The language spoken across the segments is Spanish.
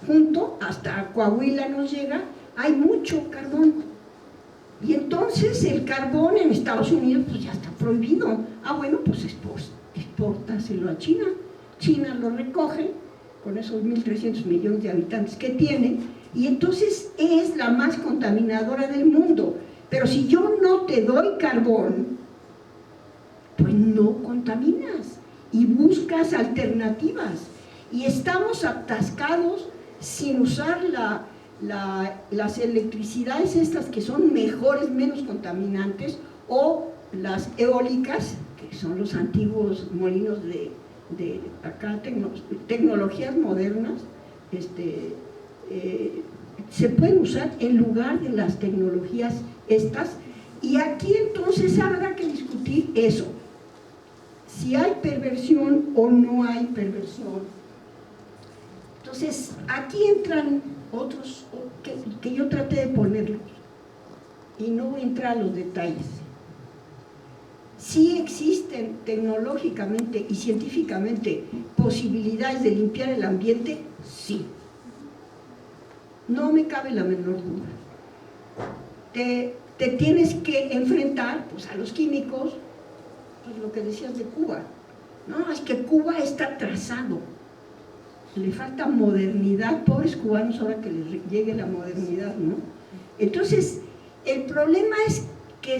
junto, hasta Coahuila nos llega, hay mucho carbón. Y entonces el carbón en Estados Unidos pues ya está prohibido. Bueno, pues exportaselo a China. China lo recoge con esos 1.300 millones de habitantes que tiene, y entonces es la más contaminadora del mundo. Pero si yo no te doy carbón, pues no contaminas y buscas alternativas. Y estamos atascados sin usar las electricidades estas que son mejores, menos contaminantes, o las eólicas, que son los antiguos molinos de acá, tecnologías modernas, se pueden usar en lugar de las tecnologías estas. Y aquí entonces habrá que discutir eso, si hay perversión o no hay perversión. Entonces aquí entran otros que yo traté de ponerlos y no voy a entrar a los detalles. Sí existen tecnológicamente y científicamente posibilidades de limpiar el ambiente, sí. No me cabe la menor duda. Te tienes que enfrentar pues, a los químicos, pues lo que decías de Cuba. No, es que Cuba está atrasado, le falta modernidad, pobres cubanos ahora que les llegue la modernidad, ¿no? Entonces, el problema es que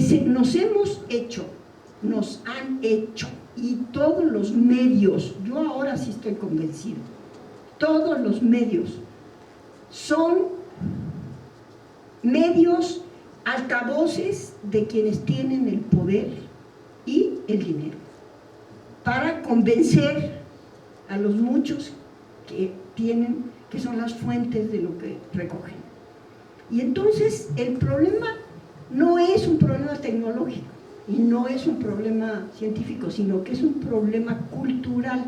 nos han hecho, y todos los medios, yo ahora sí estoy convencido, todos los medios son medios altavoces de quienes tienen el poder y el dinero, para convencer a los muchos que son las fuentes de lo que recogen. Y entonces el problema no es un problema tecnológico y no es un problema científico, sino que es un problema cultural,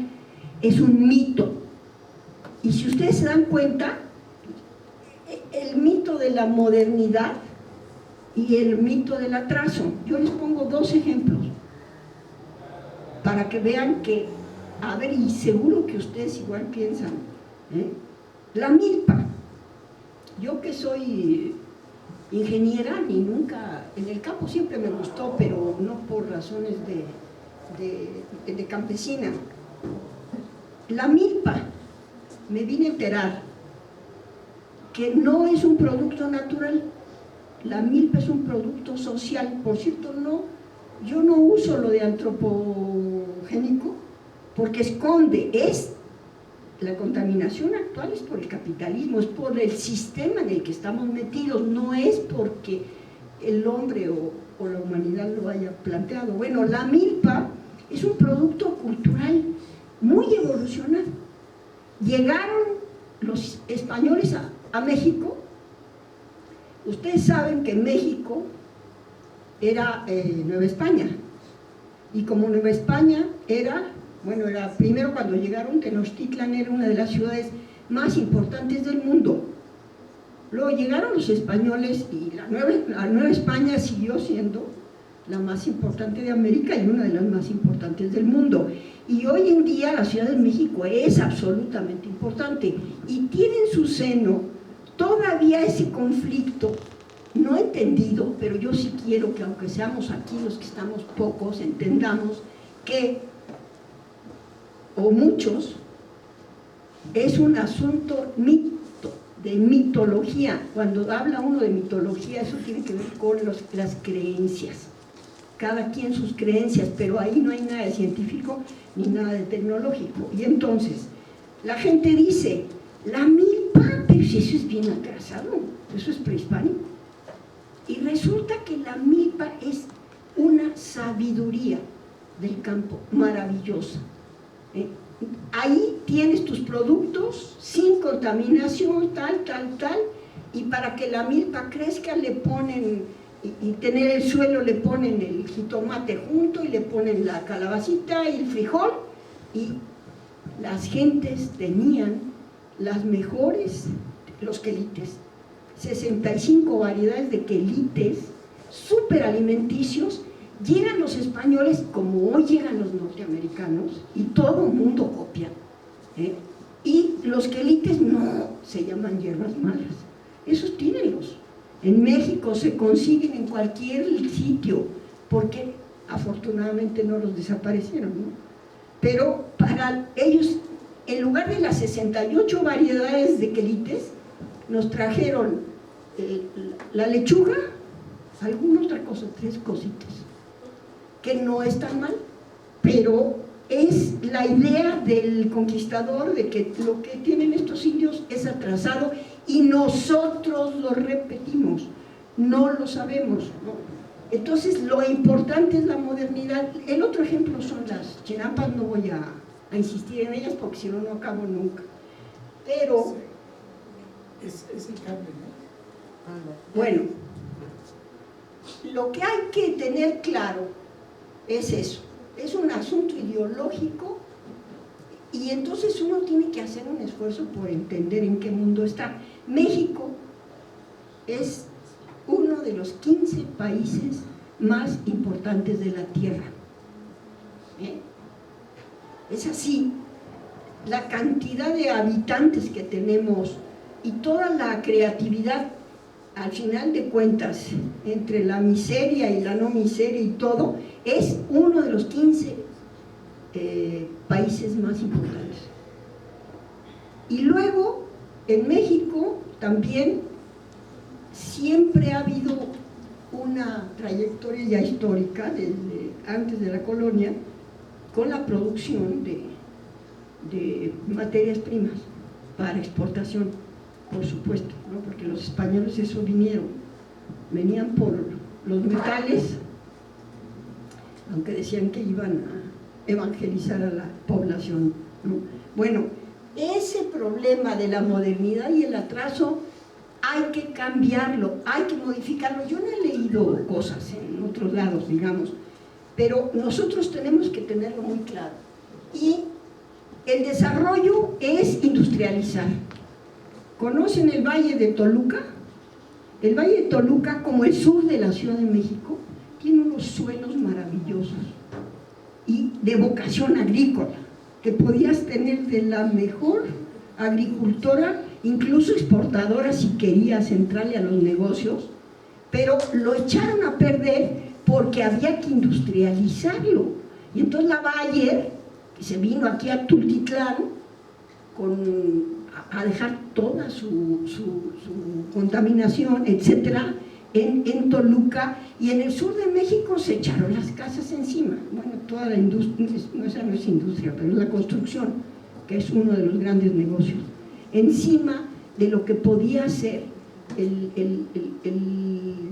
es un mito. Y si ustedes se dan cuenta, el mito de la modernidad y el mito del atraso, yo les pongo dos ejemplos para que vean que, a ver, y seguro que ustedes igual piensan, la milpa. Yo que soy ingeniera, ni nunca, en el campo siempre me gustó, pero no por razones de campesina. La milpa, me vine a enterar que no es un producto natural, la milpa es un producto social. Por cierto, yo no uso lo de antropogénico porque esconde, la contaminación actual es por el capitalismo, es por el sistema en el que estamos metidos, no es porque el hombre o la humanidad lo haya planteado. Bueno, la milpa es un producto cultural muy evolucionado. Llegaron los españoles a México. Ustedes saben que México era Nueva España, y como Nueva España era primero cuando llegaron, Tenochtitlan era una de las ciudades más importantes del mundo. Luego llegaron los españoles y la Nueva España siguió siendo la más importante de América y una de las más importantes del mundo. Y hoy en día la Ciudad de México es absolutamente importante y tiene en su seno todavía ese conflicto no entendido, pero yo sí quiero que, aunque seamos aquí los que estamos pocos, entendamos que, o muchos, es un asunto de mitología. Cuando habla uno de mitología, eso tiene que ver con las creencias, cada quien sus creencias, pero ahí no hay nada de científico ni nada de tecnológico. Y entonces la gente dice, la milpa, pero si eso es bien atrasado, eso es prehispánico. Y resulta que la milpa es una sabiduría del campo maravillosa. Ahí tienes tus productos sin contaminación, tal, y para que la milpa crezca le ponen, y tener el suelo, le ponen el jitomate junto, y le ponen la calabacita y el frijol, y las gentes tenían las mejores, los quelites, 65 variedades de quelites súper alimenticios. Llegan los españoles, como hoy llegan los norteamericanos, y todo el mundo copia, y los quelites no se llaman hierbas malas, esos tírenlos. En México se consiguen en cualquier sitio, porque afortunadamente no los desaparecieron, ¿no? Pero para ellos, en lugar de las 68 variedades de quelites, nos trajeron la lechuga, alguna otra cosa, 3 cositas, que no están mal, pero es la idea del conquistador de que lo que tienen estos indios es atrasado y nosotros lo repetimos, no lo sabemos, ¿no? Entonces lo importante es la modernidad. El otro ejemplo son las chinampas, no voy a insistir en ellas porque si no, no acabo nunca, pero es el cambio, ¿no? Bueno, lo que hay que tener claro es eso, es un asunto ideológico y entonces uno tiene que hacer un esfuerzo por entender en qué mundo está. México es uno de los 15 países más importantes de la Tierra. Es así, la cantidad de habitantes que tenemos y toda la creatividad, al final de cuentas, entre la miseria y la no miseria y todo, es uno de los 15 países más importantes. Y luego, en México también siempre ha habido una trayectoria ya histórica, desde antes de la colonia, con la producción de materias primas para exportación, por supuesto, ¿no? Porque los españoles eso venían por los metales, aunque decían que iban a evangelizar a la población, ¿no? Bueno, ese problema de la modernidad y el atraso hay que cambiarlo, hay que modificarlo. Yo no he leído cosas en otros lados, digamos, pero nosotros tenemos que tenerlo muy claro. Y el desarrollo es industrializar. ¿Conocen el Valle de Toluca? El Valle de Toluca, como el sur de la Ciudad de México, tiene unos suelos maravillosos y de vocación agrícola, que podías tener de la mejor agricultora, incluso exportadora si querías entrarle a los negocios, pero lo echaron a perder porque había que industrializarlo. Y entonces la Bayer, que se vino aquí a Tultitlán a dejar toda su contaminación, etcétera, en Toluca, y en el sur de México se echaron las casas encima. Bueno, toda la industria, esa no es industria, pero es la construcción, que es uno de los grandes negocios, encima de lo que podía ser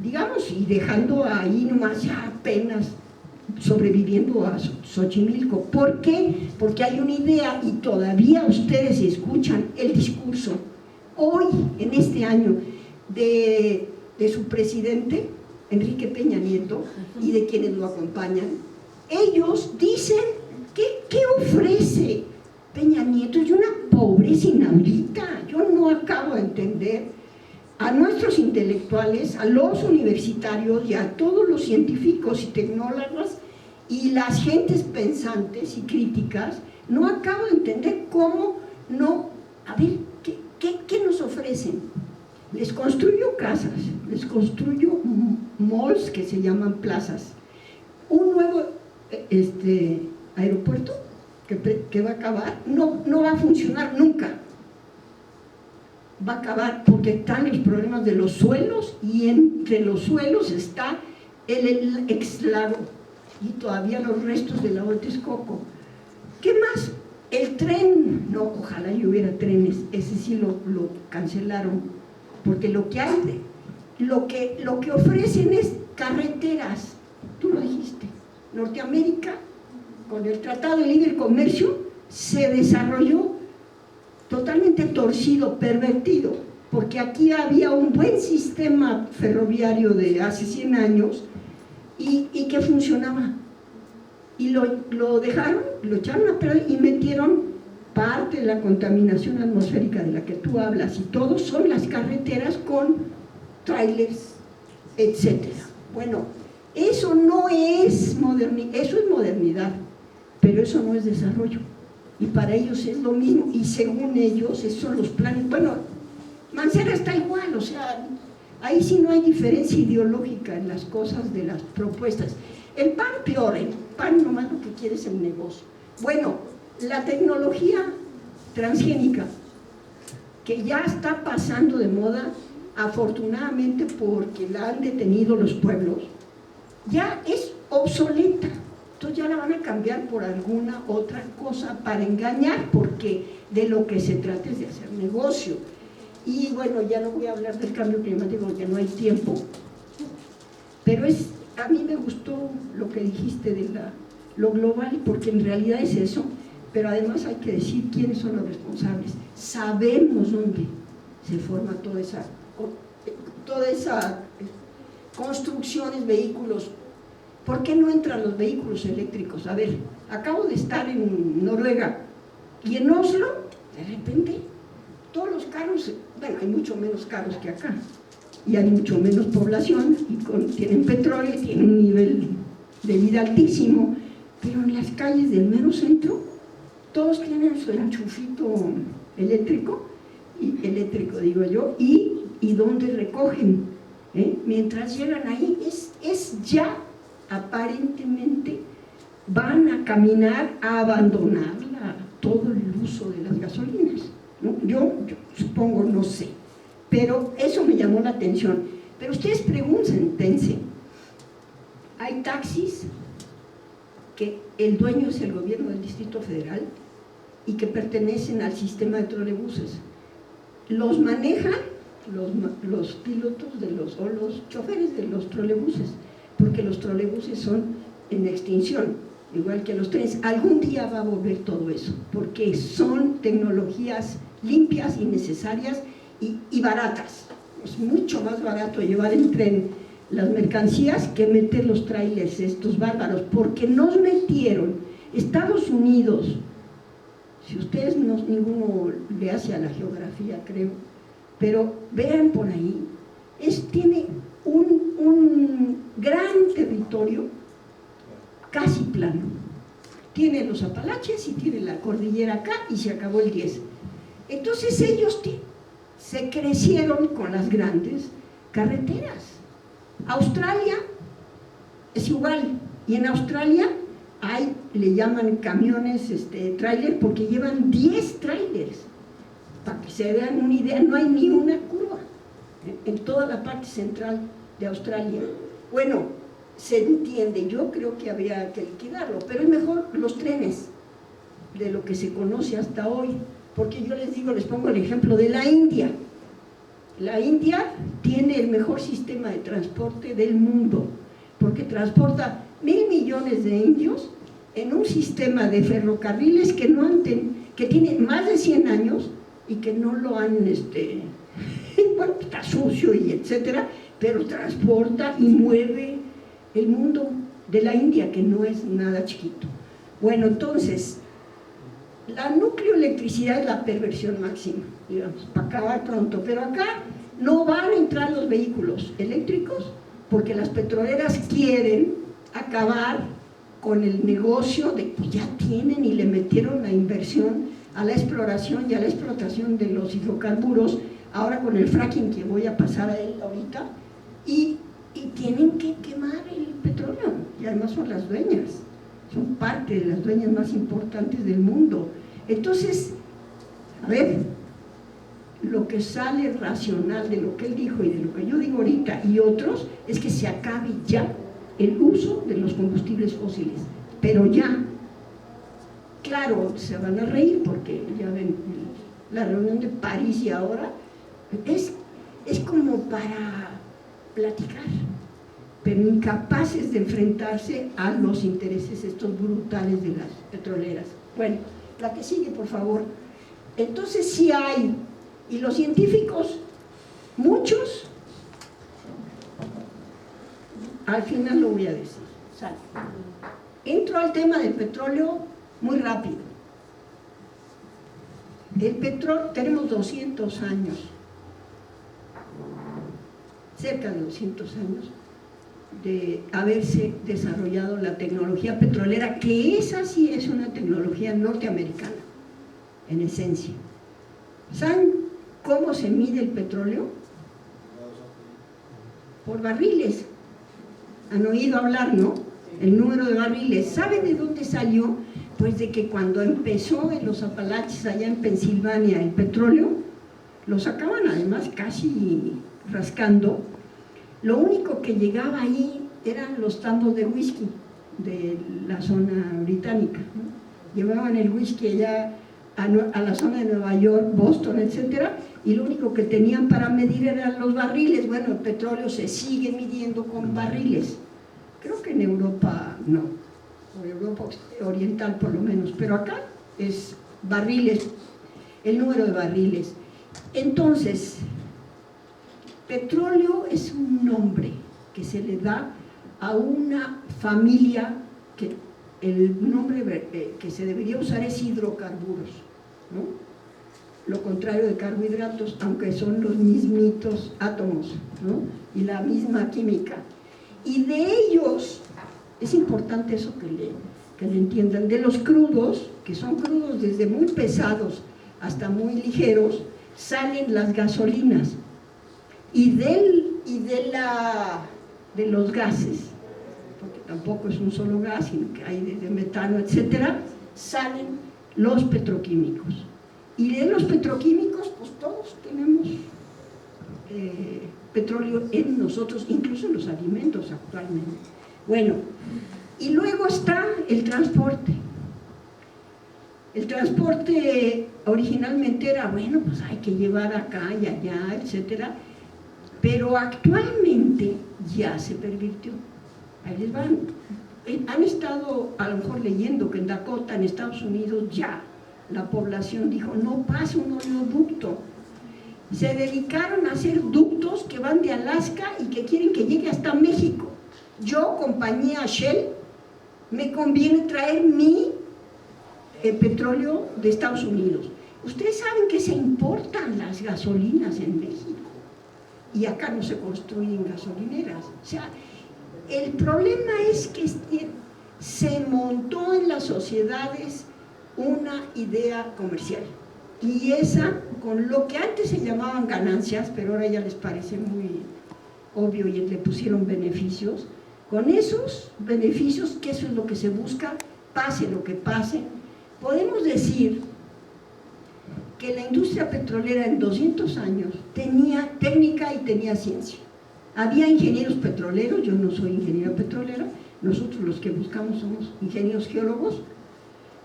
digamos, y dejando ahí nomás ya apenas sobreviviendo a Xochimilco. ¿Por qué? Porque hay una idea y todavía ustedes escuchan el discurso hoy, en este año, de su presidente, Enrique Peña Nieto, y de quienes lo acompañan. Ellos dicen, ¿qué ofrece Peña Nieto? Es una pobreza inaudita. Yo no acabo de entender a nuestros intelectuales, a los universitarios y a todos los científicos y tecnólogos y las gentes pensantes y críticas, no acabo de entender cómo no, a ver, ¿qué nos ofrecen? Les construyo casas, les construyo malls que se llaman plazas, un nuevo aeropuerto que va a acabar, no va a funcionar nunca. Va a acabar porque están los problemas de los suelos y entre los suelos está el exlago y todavía los restos del lago de Texcoco. ¿Qué más? El tren, no, ojalá y hubiera trenes, ese sí lo cancelaron, porque lo que hay, lo que ofrecen es carreteras. Tú lo dijiste, Norteamérica, con el Tratado de Libre Comercio, se desarrolló totalmente torcido, pervertido, porque aquí había un buen sistema ferroviario de hace 100 años y que funcionaba, y lo dejaron, lo echaron a perder y metieron parte de la contaminación atmosférica de la que tú hablas, y todo son las carreteras con trailers, etcétera. Bueno, eso no es modernidad, eso es modernidad, pero eso no es desarrollo. y para ellos es lo mismo, y según ellos, esos son los planes. Bueno, Mancera está igual, o sea, ahí sí no hay diferencia ideológica en las cosas de las propuestas. El PAN peor, el PAN nomás lo que quiere es el negocio. Bueno, la tecnología transgénica, que ya está pasando de moda, afortunadamente porque la han detenido los pueblos, ya es obsoleta. Entonces ya la van a cambiar por alguna otra cosa para engañar, porque de lo que se trata es de hacer negocio. Y bueno, ya no voy a hablar del cambio climático porque no hay tiempo, pero a mí me gustó lo que dijiste de lo global, porque en realidad es eso, pero además hay que decir quiénes son los responsables. Sabemos dónde se forma toda esa construcciones, vehículos. ¿Por qué no entran los vehículos eléctricos? A ver, acabo de estar en Noruega y en Oslo, de repente, todos los carros, bueno, hay mucho menos carros que acá, y hay mucho menos población, y tienen petróleo, y tienen un nivel de vida altísimo, pero en las calles del mero centro, todos tienen su enchufito eléctrico digo yo, y donde recogen, mientras llegan ahí, es ya aparentemente van a caminar a abandonar todo el uso de las gasolinas, ¿no? Yo supongo, no sé, pero eso me llamó la atención. Pero ustedes pregúntense, hay taxis que el dueño es el gobierno del Distrito Federal y que pertenecen al sistema de trolebuses. Los manejan los pilotos o los choferes de los trolebuses, porque los trolebuses son en extinción, igual que los trenes. Algún día va a volver todo eso, porque son tecnologías limpias y necesarias y baratas. Es mucho más barato llevar en tren las mercancías que meter los trailers estos bárbaros, porque nos metieron Estados Unidos. Si ustedes ninguno le hace a la geografía, creo, pero vean por ahí, tiene un gran territorio casi plano. Tiene los Apalaches y tiene la cordillera acá y se acabó el 10. Entonces ellos se crecieron con las grandes carreteras. Australia es igual, y en Australia le llaman camiones trailer porque llevan 10 trailers. Para que se den una idea, no hay ni una curva en toda la parte central de Australia. Bueno, se entiende, yo creo que habría que liquidarlo, pero es mejor los trenes de lo que se conoce hasta hoy, porque yo les pongo el ejemplo de la India. La India tiene el mejor sistema de transporte del mundo, porque transporta 1.000 millones de indios en un sistema de ferrocarriles que tiene más de 100 años y que no lo han, bueno, está sucio y etcétera, pero transporta y mueve el mundo de la India, que no es nada chiquito. Bueno, entonces, la nucleoelectricidad es la perversión máxima, digamos, para acabar pronto, pero acá no van a entrar los vehículos eléctricos porque las petroleras quieren acabar con el negocio de que ya tienen y le metieron la inversión a la exploración y a la explotación de los hidrocarburos, ahora con el fracking, que voy a pasar a él ahorita, y tienen que quemar el petróleo, y además son las dueñas, son parte de las dueñas más importantes del mundo. Entonces, a ver, lo que sale racional de lo que él dijo y de lo que yo digo ahorita y otros, es que se acabe ya el uso de los combustibles fósiles, pero ya. Claro, se van a reír porque ya ven la reunión de París y ahora es como para platicar, pero incapaces de enfrentarse a los intereses estos brutales de las petroleras. Bueno, la que sigue, por favor. Entonces sí hay, y los científicos, muchos, al final lo voy a decir. Sale. Entro al tema del petróleo muy rápido. El petróleo, tenemos 200 años, cerca de 200 años, de haberse desarrollado la tecnología petrolera, que esa sí es una tecnología norteamericana. en esencia. ¿Saben cómo se mide el petróleo? Por barriles. Han oído hablar, ¿no? El número de barriles. ¿Saben de dónde salió? Pues de que cuando empezó en los Apalaches, allá en Pensilvania, el petróleo, lo sacaban además casi rascando. Lo único que llegaba ahí eran los tambos de whisky de la zona británica, ¿no? Llevaban el whisky allá a la zona de Nueva York, Boston, etcétera, y lo único que tenían para medir eran los barriles. Bueno, el petróleo se sigue midiendo con barriles. Creo que en Europa no, o Europa oriental por lo menos, pero acá es barriles, el número de barriles. Entonces, petróleo es un nombre que se le da a una familia que el nombre que se debería usar es hidrocarburos, ¿no? Lo contrario de carbohidratos, aunque son los mismitos átomos, ¿no? Y la misma química. Y de ellos, es importante eso que le entiendan, de los crudos, que son crudos desde muy pesados hasta muy ligeros, salen las gasolinas. Y de los gases, porque tampoco es un solo gas, sino que hay de metano, etcétera, salen los petroquímicos. Y de los petroquímicos, pues todos tenemos petróleo en nosotros, incluso en los alimentos actualmente. Bueno, y luego está el transporte. El transporte originalmente era, bueno, pues hay que llevar acá y allá, etcétera, pero actualmente ya se pervirtió. Ahí les van. Han estado a lo mejor leyendo que en Dakota, en Estados Unidos, ya la población dijo, no pasa un oleoducto. Se dedicaron a hacer ductos que van de Alaska y que quieren que llegue hasta México. Yo, compañía Shell, me conviene traer mi petróleo de Estados Unidos. Ustedes saben que se importan las gasolinas en México y acá no se construyen gasolineras. O sea, el problema es que se montó en las sociedades una idea comercial, y esa, con lo que antes se llamaban ganancias, pero ahora ya les parece muy obvio y le pusieron beneficios, con esos beneficios, que eso es lo que se busca, pase lo que pase, podemos decir que la industria petrolera en 200 años tenía técnica y tenía ciencia. Había ingenieros petroleros, yo no soy ingeniera petrolera, nosotros los que buscamos somos ingenieros geólogos,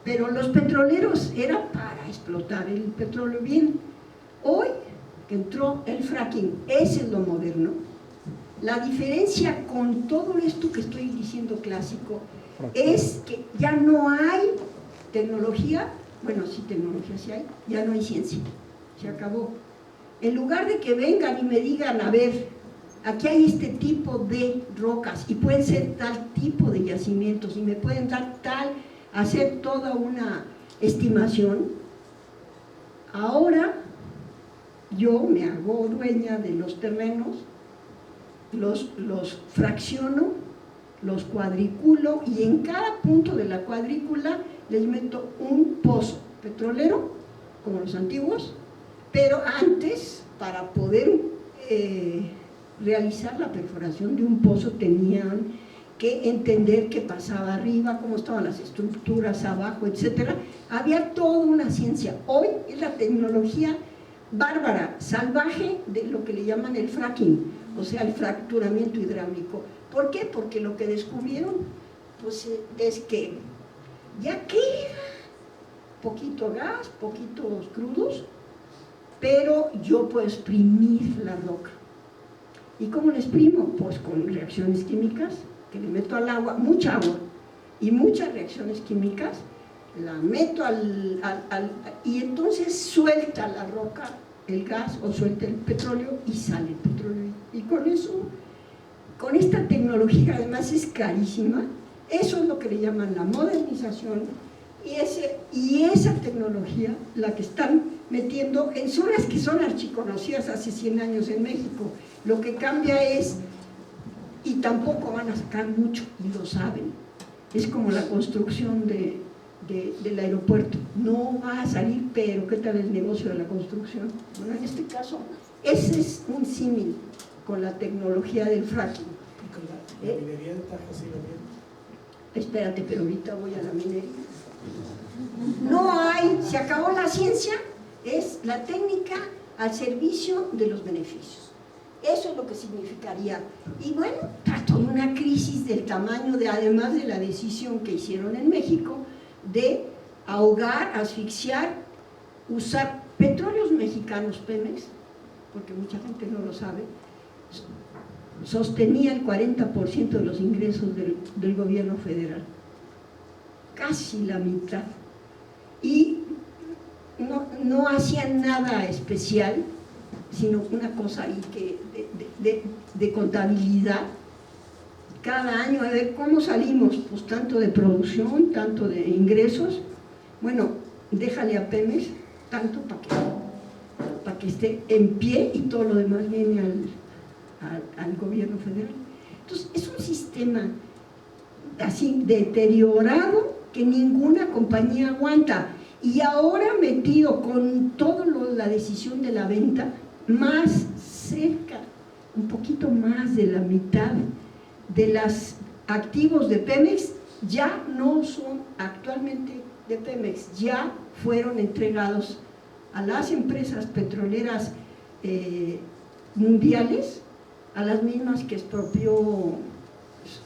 pero los petroleros era para explotar el petróleo bien. Hoy que entró el fracking, ese es lo moderno. La diferencia con todo esto que estoy diciendo clásico es que ya no hay tecnología, bueno, sí, tecnología sí hay, ya no hay ciencia, se acabó. En lugar de que vengan y me digan, a ver, aquí hay este tipo de rocas y pueden ser tal tipo de yacimientos y me pueden dar tal, hacer toda una estimación, ahora yo me hago dueña de los terrenos, los fracciono, los cuadriculo y en cada punto de la cuadrícula les meto un pozo petrolero, como los antiguos, pero antes, para poder realizar la perforación de un pozo, tenían que entender qué pasaba arriba, cómo estaban las estructuras abajo, etcétera. Había toda una ciencia. Hoy es la tecnología bárbara, salvaje, de lo que le llaman el fracking, o sea, el fracturamiento hidráulico. ¿Por qué? Porque lo que descubrieron, pues, es que ya queda poquito gas, poquitos crudos, pero yo puedo exprimir la roca. ¿Y cómo la exprimo? Pues con reacciones químicas, que le meto al agua, mucha agua y muchas reacciones químicas, la meto y entonces suelta la roca el gas o suelta el petróleo y sale el petróleo. Y con eso, con esta tecnología, además es carísima, eso es lo que le llaman la modernización, y esa tecnología, la que están metiendo en zonas que son archiconocidas hace 100 años en México. Lo que cambia es, y tampoco van a sacar mucho, y lo saben, es como la construcción del aeropuerto. No va a salir, pero ¿qué tal el negocio de la construcción? Bueno, en este caso, ese es un símil con la tecnología del fracking. Y con la minería de Tajo sí lo viene. Espérate, pero ahorita voy a la minería. No hay, se acabó la ciencia, es la técnica al servicio de los beneficios. Eso es lo que significaría. Y bueno, trató de una crisis del tamaño de, además de la decisión que hicieron en México, de ahogar, asfixiar, usar petróleos mexicanos, Pemex, porque mucha gente no lo sabe, sostenía el 40% de los ingresos del gobierno federal, casi la mitad, y no hacían nada especial, sino una cosa ahí que de contabilidad, cada año, a ver cómo salimos, pues tanto de producción, tanto de ingresos, bueno, déjale a Pemex tanto para que esté en pie y todo lo demás viene al gobierno federal. Entonces, es un sistema así deteriorado que ninguna compañía aguanta, y ahora metido con toda la decisión de la venta, más cerca, un poquito más de la mitad de los activos de Pemex ya no son actualmente de Pemex, ya fueron entregados a las empresas petroleras mundiales, a las mismas que expropió,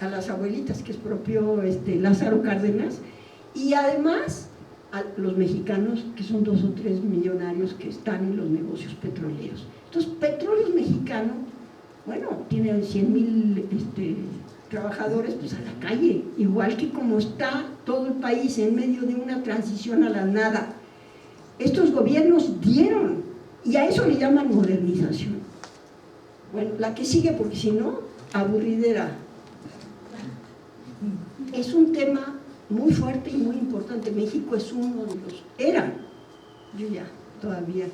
a las abuelitas que expropió Lázaro Cárdenas, y además a los mexicanos, que son 2 o 3 millonarios que están en los negocios petroleros. Entonces, Petróleos Mexicano, bueno, tiene 100,000 trabajadores, pues a la calle, igual que como está todo el país en medio de una transición a la nada. Estos gobiernos dieron, y a eso le llaman modernización. Bueno, la que sigue, porque si no, aburridera. Es un tema muy fuerte y muy importante. México es uno de los, era, yo ya todavía,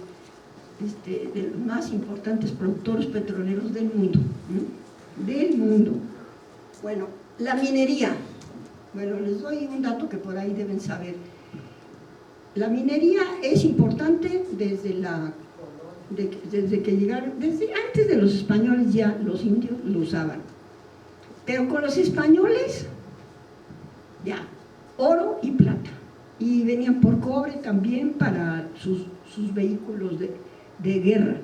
de los más importantes productores petroleros del mundo, ¿no? Del mundo. Bueno, la minería. Bueno, les doy un dato que por ahí deben saber. La minería es importante desde que llegaron, desde antes de los españoles ya los indios lo usaban. Pero con los españoles, ya, oro y plata. Y venían por cobre también para sus vehículos de guerra.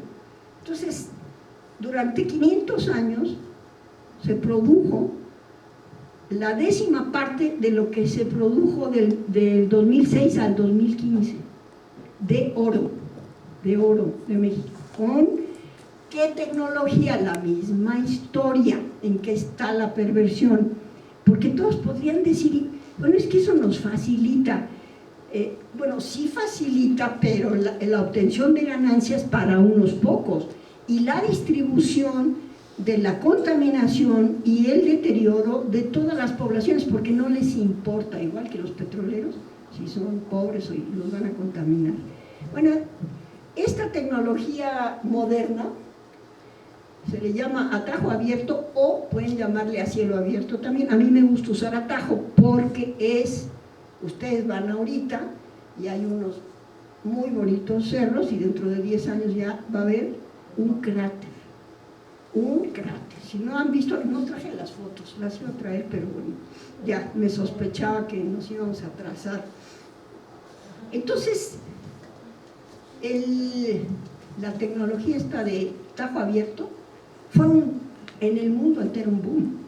Entonces, durante 500 años se produjo la 10ª parte de lo que se produjo del 2006 al 2015 de oro de México. ¿Con qué tecnología? La misma historia en que está la perversión, porque todos podrían decir, bueno, es que eso nos facilita. Bueno, sí facilita, pero la obtención de ganancias para unos pocos, y la distribución de la contaminación y el deterioro de todas las poblaciones, porque no les importa, igual que los petroleros, si son pobres o los van a contaminar. Bueno, esta tecnología moderna se le llama atajo abierto, o pueden llamarle a cielo abierto también. A mí me gusta usar atajo porque ustedes van ahorita y hay unos muy bonitos cerros, y dentro de 10 años ya va a haber un cráter. Si no han visto, no traje las fotos, las iba a traer, pero bueno, ya me sospechaba que nos íbamos a atrasar. Entonces, la tecnología esta de tajo abierto fue en el mundo entero un boom,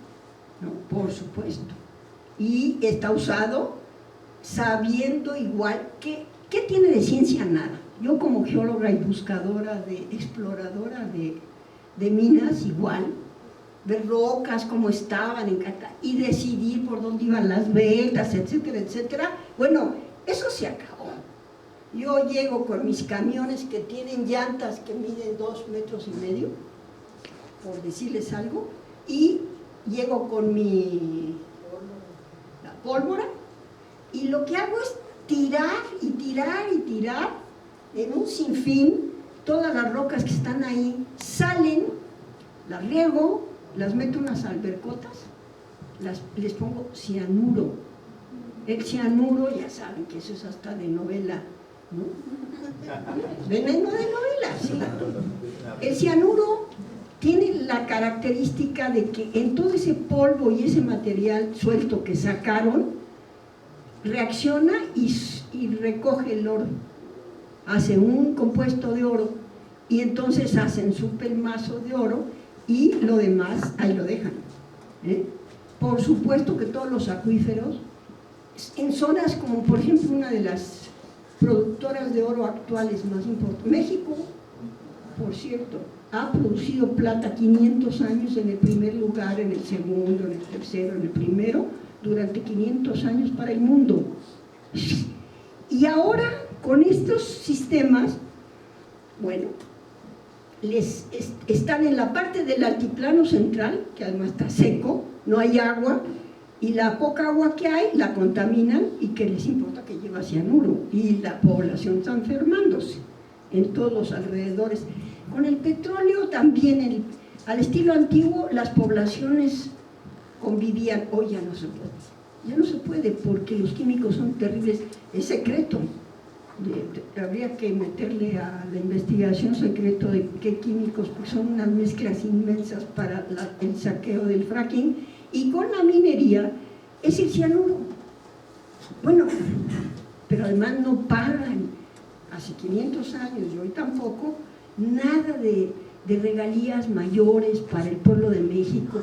¿no? Por supuesto, y está usado sabiendo igual que, ¿qué tiene de ciencia? Nada. Yo como geóloga y buscadora, exploradora de minas, igual, ver rocas como estaban en Cata y decidir por dónde iban las vetas, etcétera, etcétera. Bueno, eso se acabó. Yo llego con mis camiones que tienen llantas que miden 2,5 metros, por decirles algo, y llego con la pólvora, y lo que hago es tirar y tirar y tirar en un sinfín. Todas las rocas que están ahí salen, las riego, las meto en unas albercotas, les pongo cianuro. El cianuro, ya saben que eso es hasta de novela, ¿no? Veneno de novela, sí. El cianuro tiene la característica de que en todo ese polvo y ese material suelto que sacaron, reacciona y recoge el oro, hace un compuesto de oro y entonces hacen su pelmazo de oro y lo demás ahí lo dejan, ¿eh? Por supuesto que todos los acuíferos, en zonas como por ejemplo una de las productoras de oro actuales más importantes, México, por cierto, ha producido plata 500 años en el primer lugar, en el segundo, en el tercero, en el primero, durante 500 años para el mundo. Y ahora, con estos sistemas, bueno, están en la parte del altiplano central, que además está seco, no hay agua, y la poca agua que hay la contaminan, y que les importa que lleva cianuro, y la población está enfermándose en todos los alrededores. Con el petróleo también, al estilo antiguo, las poblaciones convivían. Hoy ya no se puede porque los químicos son terribles, es secreto. Habría que meterle a la investigación secreto de qué químicos, porque son unas mezclas inmensas para el saqueo del fracking, y con la minería es el cianuro. Bueno, pero además no pagan, hace 500 años y hoy tampoco, nada de regalías mayores para el pueblo de México,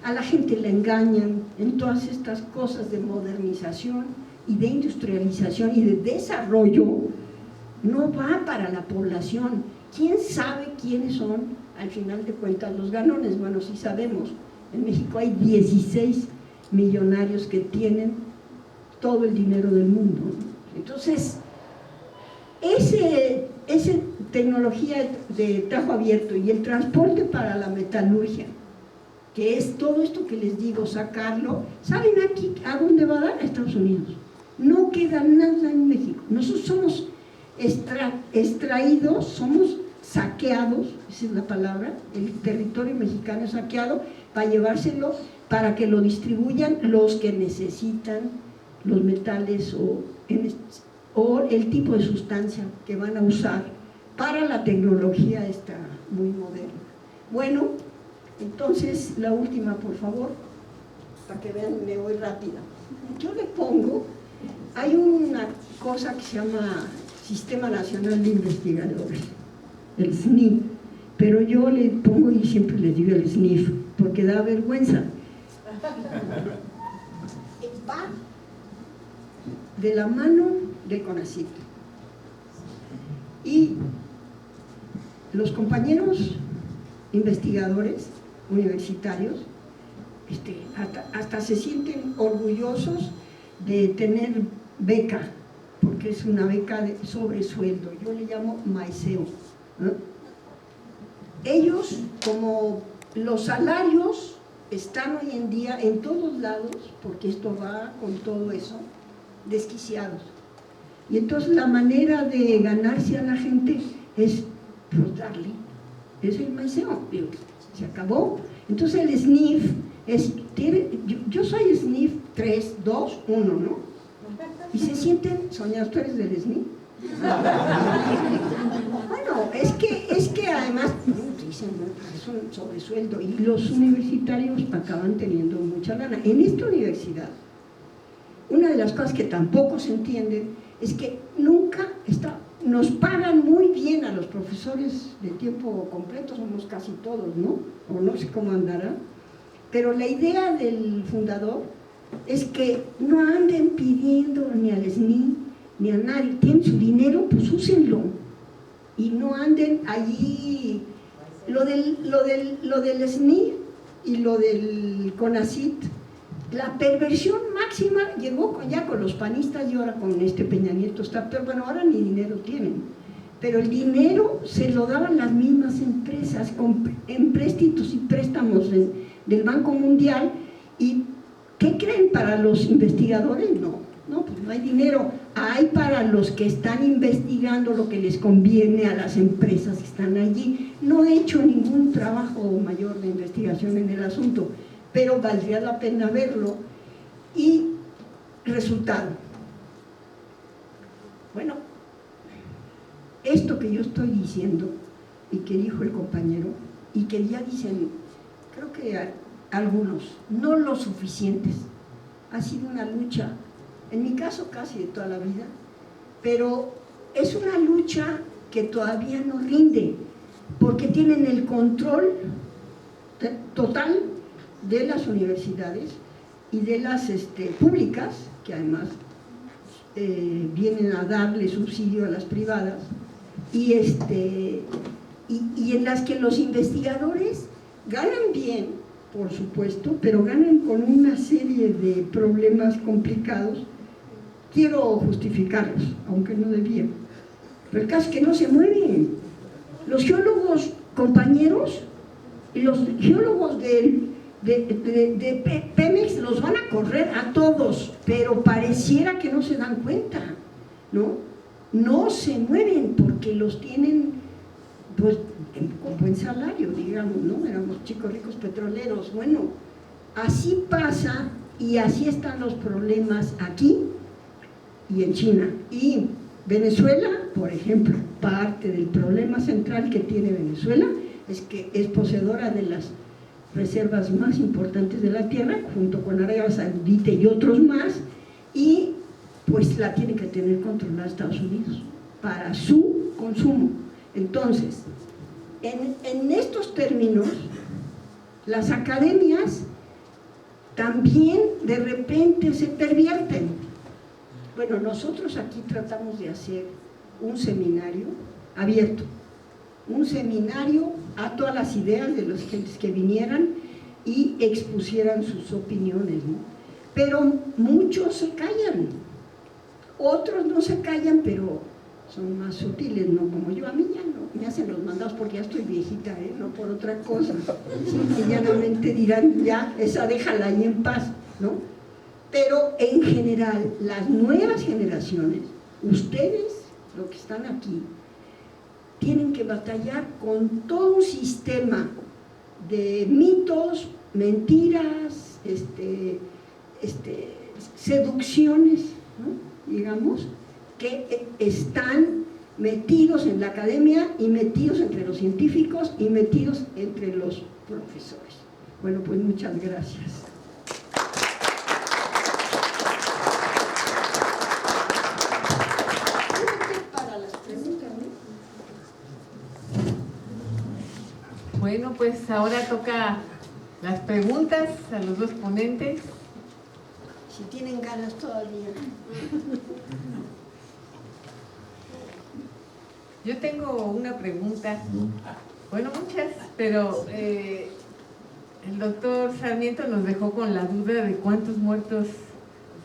a la gente le engañan en todas estas cosas de modernización y de industrialización y de desarrollo, no va para la población. ¿Quién sabe quiénes son, al final de cuentas, los ganones? Bueno, sí sabemos, en México hay 16 millonarios que tienen todo el dinero del mundo. Entonces, esa tecnología de tajo abierto y el transporte para la metalurgia, que es todo esto que les digo, sacarlo, ¿saben aquí a dónde va a dar? A Estados Unidos. No queda nada en México. Nosotros somos extraídos, somos saqueados, esa es la palabra, el territorio mexicano es saqueado para llevárselo, para que lo distribuyan los que necesitan los metales o el tipo de sustancia que van a usar para la tecnología esta muy moderna. Bueno, entonces la última, por favor, para que vean, me voy rápida. Yo le pongo, hay una cosa que se llama Sistema Nacional de Investigadores, el SNI, pero yo le pongo y siempre les digo el SNIF, porque da vergüenza. Va de la mano del CONACYT. Y los compañeros investigadores universitarios hasta se sienten orgullosos de tener beca, porque es una beca de sobresueldo, yo le llamo maiceo, ¿no? Ellos, como los salarios están hoy en día en todos lados, porque esto va con todo eso, desquiciados, y entonces la manera de ganarse a la gente es pues darle, es el maiceo, se acabó. Entonces el SNIF yo soy SNIF 3, 2, 1, ¿no? Y se sienten soñadores del SNIF. Bueno, es que además dicen, es un sobresueldo, y los universitarios acaban teniendo mucha lana. En esta universidad, una de las cosas que tampoco se entienden es que nunca nos pagan muy bien a los profesores de tiempo completo, somos casi todos, ¿no? O no sé cómo andará, pero la idea del fundador es que no anden pidiendo ni al SNI ni a nadie, tienen su dinero, pues úsenlo, y no anden allí. Lo del SNI y lo del CONACYT, la perversión máxima llegó ya con los panistas y ahora con Peña Nieto está peor. Bueno, ahora ni dinero tienen, pero el dinero se lo daban las mismas empresas en préstitos y préstamos del Banco Mundial. ¿Y qué creen? Para los investigadores no, pues no hay dinero, hay para los que están investigando lo que les conviene a las empresas que están allí. No he hecho ningún trabajo mayor de investigación en el asunto, pero valdría la pena verlo. Y Resultado. Bueno, esto que yo estoy diciendo y que dijo el compañero y que ya dicen, creo que algunos, no lo suficientes, ha sido una lucha, en mi caso casi de toda la vida, pero es una lucha que todavía no rinde, porque tienen el control total de las universidades y de las públicas, que además vienen a darle subsidio a las privadas, y en las que los investigadores ganan bien, por supuesto, pero ganan con una serie de problemas complicados. Quiero justificarlos, aunque no debía, pero el caso es que no se mueven. Los geólogos compañeros y los geólogos de Pemex los van a correr a todos, pero pareciera que no se dan cuenta, ¿no? No se mueven porque los tienen, pues, con buen salario, digamos, ¿no? Éramos chicos ricos petroleros. Bueno, así pasa y así están los problemas aquí y en China. Y Venezuela, por ejemplo, parte del problema central que tiene Venezuela es que es poseedora de las reservas más importantes de la tierra, junto con Arabia Saudita y otros más, y pues la tiene que tener controlada Estados Unidos para su consumo. Entonces, en estos términos, las academias también de repente se pervierten. Bueno, nosotros aquí tratamos de hacer un seminario abierto, un seminario a todas las ideas de los que vinieran y expusieran sus opiniones, ¿no? Pero muchos se callan, otros no se callan, pero son más sutiles, ¿no? Como yo, a mí ya no me hacen los mandados porque ya estoy viejita, no por otra cosa. Sí, y llanamente dirán, ya, esa déjala ahí en paz, ¿no? Pero en general, las nuevas generaciones, ustedes, los que están aquí, tienen que batallar con todo un sistema de mitos, mentiras, seducciones, ¿no? Digamos, que están metidos en la academia y metidos entre los científicos y metidos entre los profesores. Bueno, pues muchas gracias. Para las preguntas, ¿no? Bueno, pues ahora toca las preguntas a los dos ponentes. Si tienen ganas todavía. Yo tengo una pregunta, bueno, muchas, pero el doctor Sarmiento nos dejó con la duda de cuántos muertos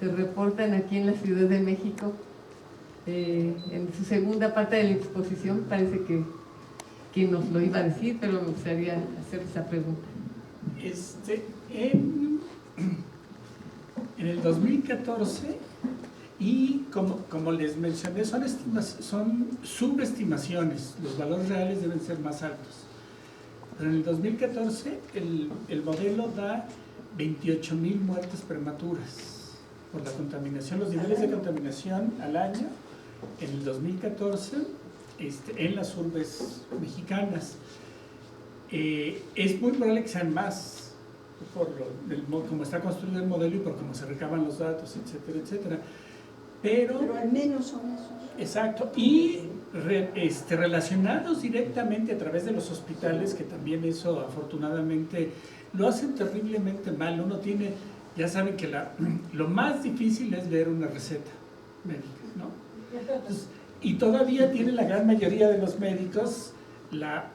se reportan aquí en la Ciudad de México. En su segunda parte de la exposición parece que nos lo iba a decir, pero me gustaría hacer esa pregunta. En el 2014, y como les mencioné, son subestimaciones, los valores reales deben ser más altos. Pero en el 2014 el modelo da 28,000 muertes prematuras por la contaminación, los niveles de contaminación al año en el 2014 en las urbes mexicanas. Es muy probable que sean más, por cómo está construido el modelo y por cómo se recaban los datos, etcétera, etcétera. Pero al menos son esos. Exacto, y relacionados directamente a través de los hospitales, que también eso afortunadamente lo hacen terriblemente mal. Uno tiene, ya saben que lo más difícil es leer una receta médica, ¿no? Entonces, y todavía tiene la gran mayoría de los médicos la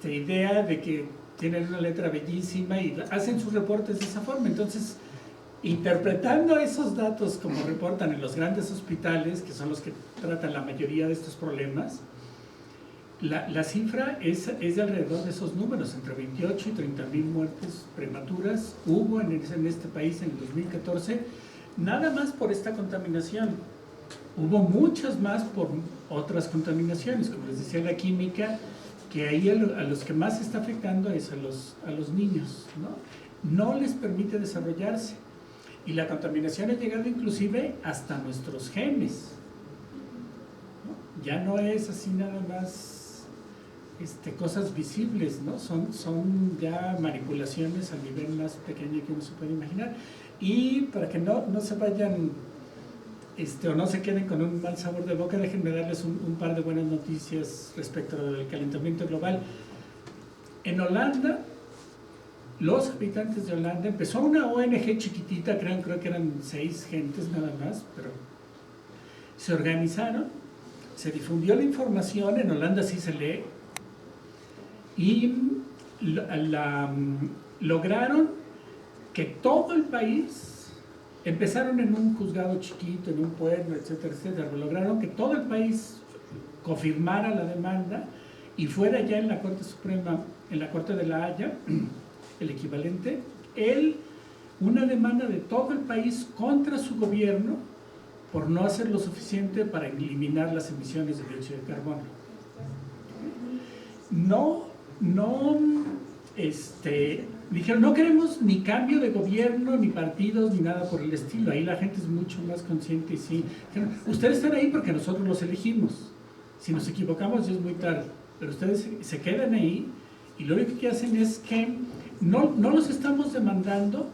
idea de que tienen una letra bellísima y hacen sus reportes de esa forma. Entonces, interpretando esos datos como reportan en los grandes hospitales, que son los que tratan la mayoría de estos problemas, la cifra es de alrededor de esos números, entre 28 y 30,000 muertes prematuras hubo en este país en el 2014, nada más por esta contaminación. Hubo muchas más por otras contaminaciones, como les decía, la química, que ahí a los que más se está afectando es a los niños, ¿no? No les permite desarrollarse. Y la contaminación ha llegado inclusive hasta nuestros genes, ¿no? Ya no es así nada más cosas visibles, ¿no? Son ya manipulaciones a nivel más pequeño que uno se puede imaginar. Y para que no se vayan o no se queden con un mal sabor de boca, déjenme darles un par de buenas noticias respecto al calentamiento global. En Holanda, los habitantes de Holanda, empezó una ONG chiquitita, creo que eran 6 gentes nada más, pero se organizaron, se difundió la información, en Holanda sí se lee, y lograron que todo el país, empezaron en un juzgado chiquito, en un pueblo, etcétera, etcétera, pero lograron que todo el país confirmara la demanda y fuera ya en la Corte Suprema, en la Corte de la Haya, el equivalente, una demanda de todo el país contra su gobierno por no hacer lo suficiente para eliminar las emisiones de dióxido de carbono. Dijeron, no queremos ni cambio de gobierno, ni partidos, ni nada por el estilo. Ahí la gente es mucho más consciente y sí. Dijeron, ustedes están ahí porque nosotros los elegimos. Si nos equivocamos ya es muy tarde. Pero ustedes se quedan ahí y lo único que hacen es que no los estamos demandando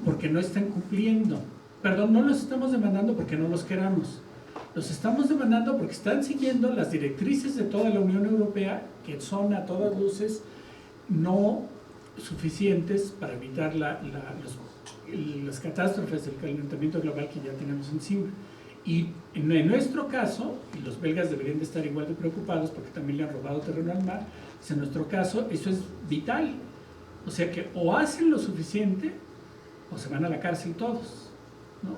porque no están cumpliendo. Perdón, no los estamos demandando porque no los queramos. Los estamos demandando porque están siguiendo las directrices de toda la Unión Europea, que son a todas luces no suficientes para evitar las catástrofes del calentamiento global que ya tenemos encima. Y en nuestro caso, y los belgas deberían de estar igual de preocupados porque también le han robado terreno al mar, pues en nuestro caso eso es vital. O sea que o hacen lo suficiente o se van a la cárcel todos, ¿no?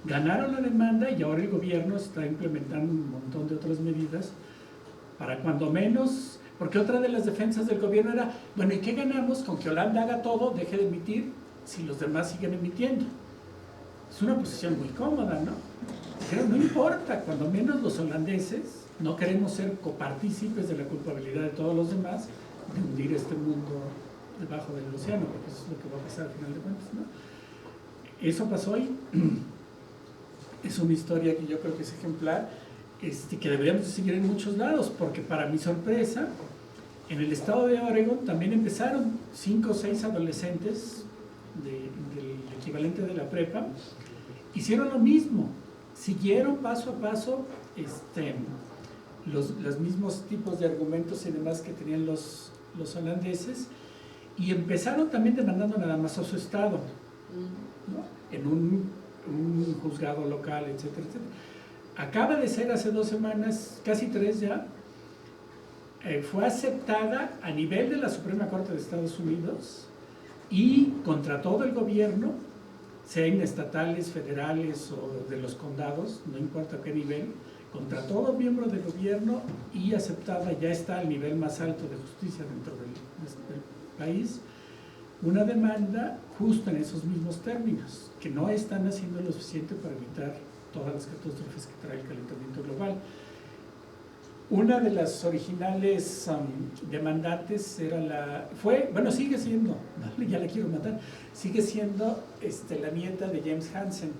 Ganaron la demanda y ahora el gobierno está implementando un montón de otras medidas para cuando menos, porque otra de las defensas del gobierno era, bueno, ¿y qué ganamos con que Holanda haga todo, deje de emitir, si los demás siguen emitiendo? Es una posición muy cómoda, ¿no? Pero no importa, cuando menos los holandeses no queremos ser copartícipes de la culpabilidad de todos los demás de hundir este mundo debajo del océano, porque eso es lo que va a pasar al final de cuentas, ¿no? Eso pasó hoy. Es una historia que yo creo que es ejemplar, que deberíamos de seguir en muchos lados, porque para mi sorpresa, en el estado de Oregon también empezaron 5 o 6 adolescentes del equivalente de la prepa, hicieron lo mismo, siguieron paso a paso los mismos tipos de argumentos y demás que tenían los holandeses, y empezaron también demandando nada más a su estado, ¿no? En un juzgado local, etcétera, etcétera. Acaba de ser hace 2 semanas, casi 3 ya, fue aceptada a nivel de la Suprema Corte de Estados Unidos y contra todo el gobierno, sean estatales, federales o de los condados, no importa qué nivel, contra todo miembro del gobierno, y aceptada, ya está al nivel más alto de justicia dentro del país, una demanda justo en esos mismos términos, que no están haciendo lo suficiente para evitar todas las catástrofes que trae el calentamiento global. Una de las originales demandantes sigue siendo, ya la quiero matar, sigue siendo la nieta de James Hansen.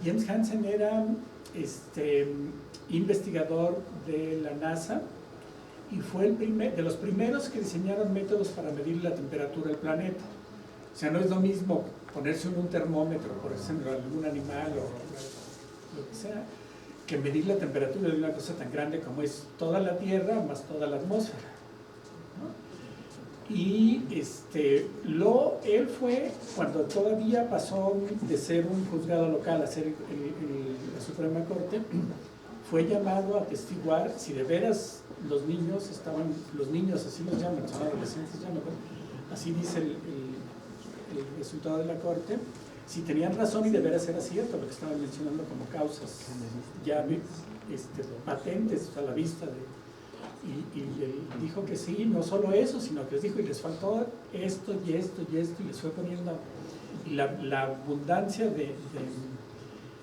James Hansen era investigador de la NASA y fue de los primeros que diseñaron métodos para medir la temperatura del planeta. O sea, no es lo mismo ponerse un termómetro, por ejemplo, algún animal o lo que sea, que medir la temperatura de una cosa tan grande como es toda la Tierra más toda la atmósfera, ¿no? Y él fue, cuando todavía pasó de ser un juzgado local a ser la Suprema Corte, fue llamado a atestiguar si de veras los niños, así los llaman, son adolescentes, así dice el resultado de la Corte, si tenían razón y de veras era cierto lo que estaban mencionando como causas ya patentes a la vista y le dijo que sí, no solo eso, sino que les dijo, y les faltó esto y esto y esto, y les fue poniendo, y la abundancia de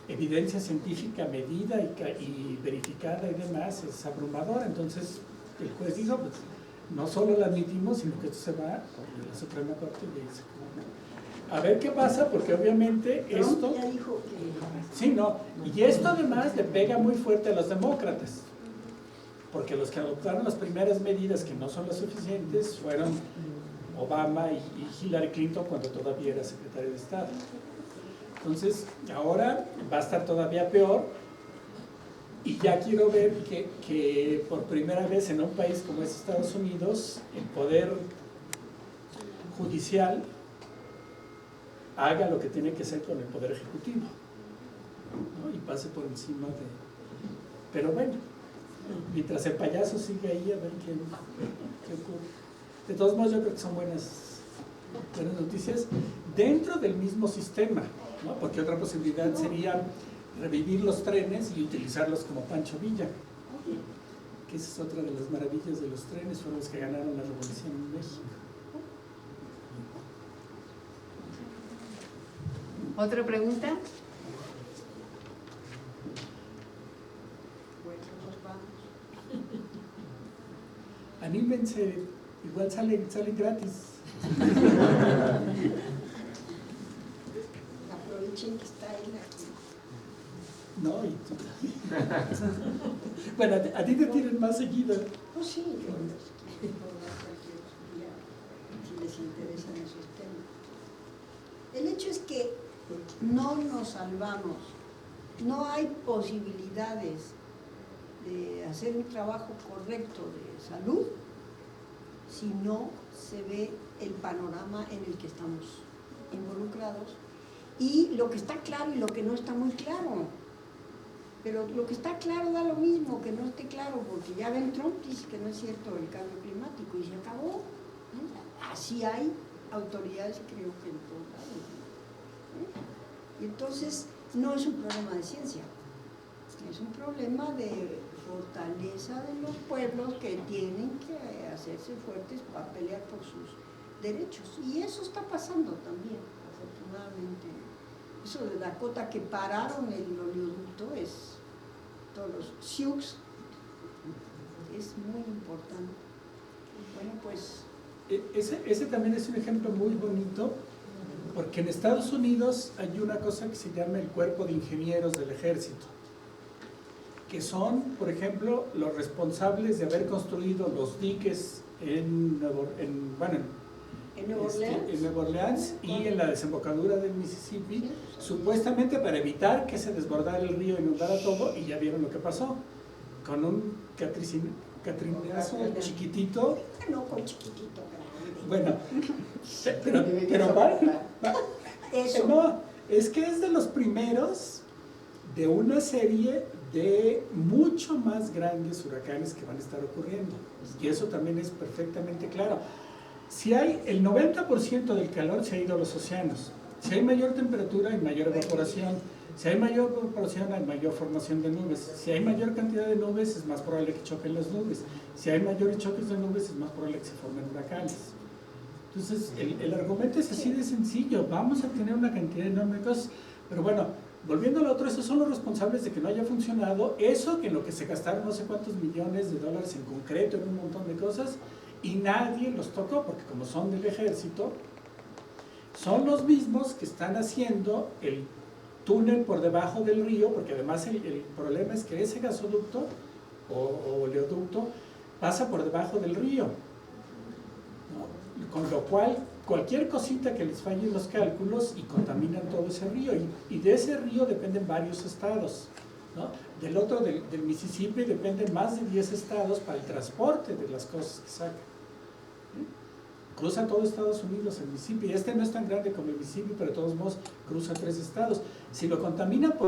evidencia científica medida y verificada y demás es abrumadora. Entonces el juez dijo, pues no solo la admitimos, sino que esto se va a la Suprema Corte y dice, a ver qué pasa, porque obviamente Trump esto... ya dijo que... Sí, no, y esto además le pega muy fuerte a los demócratas, porque los que adoptaron las primeras medidas que no son las suficientes fueron Obama y Hillary Clinton cuando todavía era secretario de Estado. Entonces, ahora va a estar todavía peor, y ya quiero ver que por primera vez en un país como es Estados Unidos, el poder judicial haga lo que tiene que hacer con el poder ejecutivo, ¿no? Y pase por encima de... Pero bueno, mientras el payaso sigue ahí, a ver qué ocurre. De todos modos, yo creo que son buenas noticias dentro del mismo sistema, ¿no? Porque otra posibilidad sería revivir los trenes y utilizarlos como Pancho Villa, que esa es otra de las maravillas de los trenes, fueron los que ganaron la revolución en México. ¿Otra pregunta? Bueno, nos vamos. Anímense, igual salen gratis. Aprovechen que está él aquí. No, y tú. Bueno, a ti te tienen más seguido. Pues sí, yo los puedo dar cualquier día si les interesan esos temas. El hecho es que no nos salvamos, no hay posibilidades de hacer un trabajo correcto de salud si no se ve el panorama en el que estamos involucrados y lo que está claro y lo que no está muy claro. Pero lo que está claro da lo mismo que no esté claro, porque ya ven, Trump dice que no es cierto el cambio climático y se acabó. Así hay autoridades, creo que en todos lados. Y entonces no es un problema de ciencia, es un problema de fortaleza de los pueblos que tienen que hacerse fuertes para pelear por sus derechos. Y eso está pasando también, afortunadamente. Eso de Dakota que pararon el oleoducto es, todos los Sioux, es muy importante. Bueno, pues... Ese también es un ejemplo muy bonito, porque en Estados Unidos hay una cosa que se llama el Cuerpo de Ingenieros del Ejército, que son, por ejemplo, los responsables de haber construido los diques en Nueva Orleans y en la desembocadura del Mississippi, supuestamente para evitar que se desbordara el río e inundara todo, y ya vieron lo que pasó, con un catrinazo chiquitito. No, con chiquitito, grande. Bueno, pero va, Eso. no, es que es de los primeros de una serie de mucho más grandes huracanes que van a estar ocurriendo, y eso también es perfectamente claro. Si hay el 90% del calor se ha ido a los océanos, si hay mayor temperatura hay mayor evaporación, si hay mayor evaporación hay mayor formación de nubes, si hay mayor cantidad de nubes es más probable que choquen las nubes, si hay mayores choques de nubes es más probable que se formen huracanes. Entonces el argumento es así de sencillo, vamos a tener una cantidad enorme de cosas, pero bueno, volviendo al otro, esos son los responsables de que no haya funcionado, eso que en lo que se gastaron no sé cuántos millones de dólares en concreto, en un montón de cosas, y nadie los tocó, porque como son del ejército, son los mismos que están haciendo el túnel por debajo del río, porque además el problema es que ese gasoducto o oleoducto pasa por debajo del río, ¿no? Con lo cual cualquier cosita que les falle en los cálculos y contaminan todo ese río, y de ese río dependen varios estados, ¿no? Del otro, del Mississippi, dependen más de 10 estados para el transporte de las cosas que sacan. Cruza todo Estados Unidos el Mississippi. Este no es tan grande como el Mississippi, pero de todos modos cruza 3 estados. Si lo contaminan por